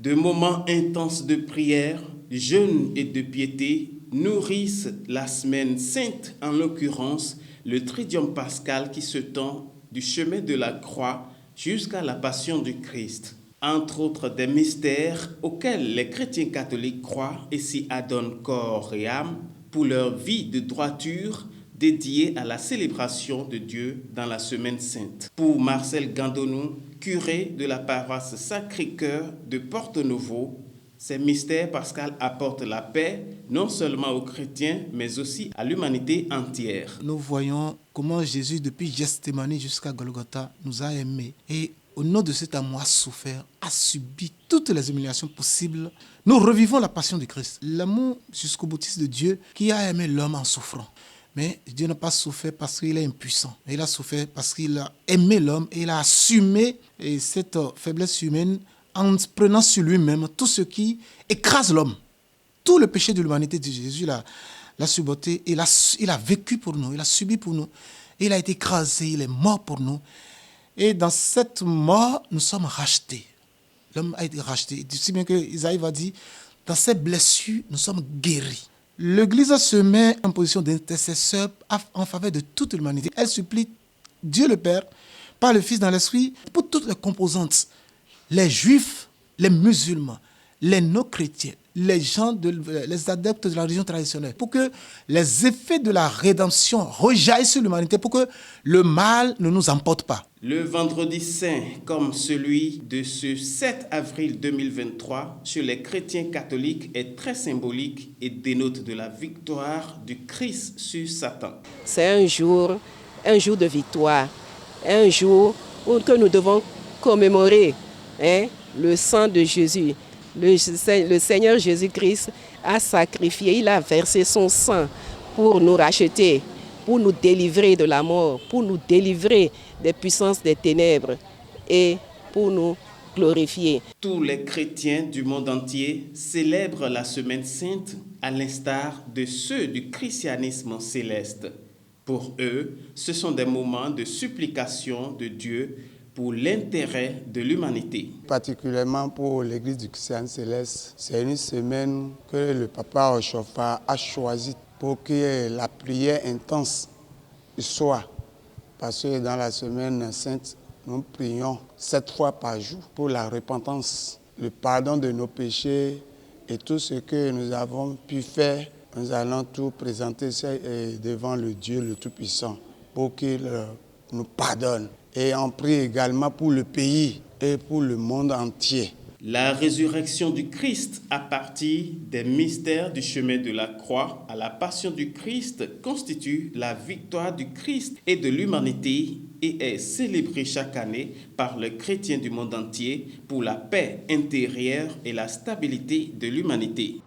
De moments intenses de prière, de jeûne et de piété nourrissent la semaine sainte, en l'occurrence le Tridium pascal qui se tend du chemin de la croix jusqu'à la passion du Christ. Entre autres des mystères auxquels les chrétiens catholiques croient et s'y adonnent corps et âme pour leur vie de droiture dédiée à la célébration de Dieu dans la Semaine Sainte. Pour Marcel Gandonou, curé de la paroisse Sacré-Cœur de Porto-Novo, ces mystères pascals apportent la paix non seulement aux chrétiens, mais aussi à l'humanité entière. Nous voyons comment Jésus, depuis Gethsémani jusqu'à Golgotha, nous a aimés et au nom de cet amour a souffert, a subi toutes les humiliations possibles. Nous revivons la passion de Christ, l'amour jusqu'au boutiste de Dieu qui a aimé l'homme en souffrant. Mais Dieu n'a pas souffert parce qu'il est impuissant. Il a souffert parce qu'il a aimé l'homme et il a assumé cette faiblesse humaine en prenant sur lui-même tout ce qui écrase l'homme. Tout le péché de l'humanité de Jésus l'a supporté. Il a vécu pour nous, il a subi pour nous. Il a été écrasé, il est mort pour nous. Et dans cette mort, nous sommes rachetés. L'homme a été racheté. Si bien que Isaïe va dire, dans ces blessures, nous sommes guéris. L'Église se met en position d'intercesseur en faveur de toute l'humanité. Elle supplie Dieu le Père, par le Fils dans l'Esprit, pour toutes les composantes. Les Juifs, les musulmans, les non-chrétiens, les adeptes de la religion traditionnelle, pour que les effets de la rédemption rejaillissent sur l'humanité, pour que le mal ne nous emporte pas. Le vendredi saint, comme celui de ce 7 avril 2023, chez les chrétiens catholiques, est très symbolique et dénote de la victoire du Christ sur Satan. C'est un jour de victoire, un jour que nous devons commémorer le sang de Jésus. Le Seigneur Jésus-Christ a sacrifié, il a versé son sang pour nous racheter, pour nous délivrer de la mort, pour nous délivrer des puissances des ténèbres et pour nous glorifier. Tous les chrétiens du monde entier célèbrent la Semaine Sainte à l'instar de ceux du christianisme céleste. Pour eux, ce sont des moments de supplication de Dieu pour l'intérêt de l'humanité. Particulièrement pour l'Église du christianisme céleste, c'est une semaine que le Papa Ochofa a choisi pour que la prière intense soit. Parce que dans la Semaine Sainte, nous prions 7 fois par jour pour la repentance, le pardon de nos péchés et tout ce que nous avons pu faire. Nous allons tout présenter devant le Dieu le Tout-Puissant pour qu'il nous pardonne. Et on prie également pour le pays et pour le monde entier. La résurrection du Christ à partir des mystères du chemin de la croix à la passion du Christ constitue la victoire du Christ et de l'humanité et est célébrée chaque année par les chrétiens du monde entier pour la paix intérieure et la stabilité de l'humanité.